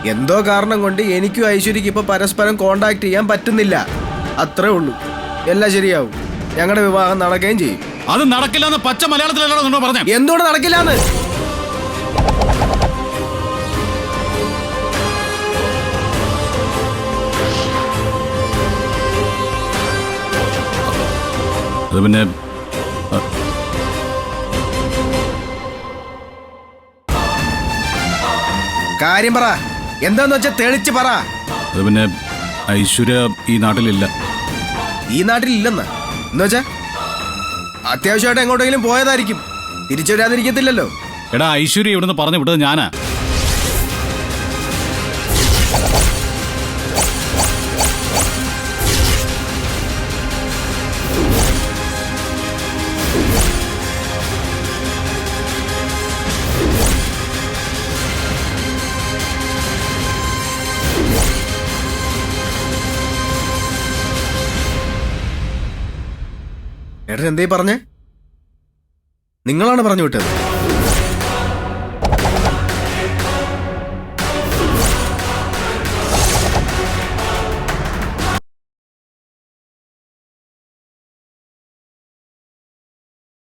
എന്തോ കാരണം കൊണ്ട് എനിക്കും ഐശ്വര്യക്ക് ഇപ്പൊ പരസ്പരം കോണ്ടാക്ട് ചെയ്യാൻ പറ്റുന്നില്ല. അത്രേ ഉള്ളൂ. എല്ലാം ശരിയാവും. ഞങ്ങളുടെ വിവാഹം നടക്കുകയും ചെയ്യും. അത് നടക്കില്ലെന്ന് പച്ച മലയാളത്തിലല്ലോ നിങ്ങൾ പറഞ്ഞു. എന്തുകൊണ്ട് നടക്കില്ലാന്ന്? അത് പിന്നെ കാര്യം പറ. എന്താന്ന് വെച്ചാ തെളിച്ച് പറ. അത് പിന്നെ ഐശ്വര്യ ഈ നാട്ടിലില്ല. ഈ നാട്ടിലില്ലെന്ന് എന്നുവെച്ചാ അത്യാവശ്യമായിട്ട് എങ്ങോട്ടെങ്കിലും പോയതായിരിക്കും. തിരിച്ചു വരാതിരിക്കത്തില്ലല്ലോ. എടാ, ഐശ്വര്യ ഇവിടുന്ന് പറഞ്ഞു വിട്ടത് ഞാനാ. ഏട്ടൻ എന്തേ പറഞ്ഞേ? നിങ്ങളാണ് പറഞ്ഞു വിട്ടത്.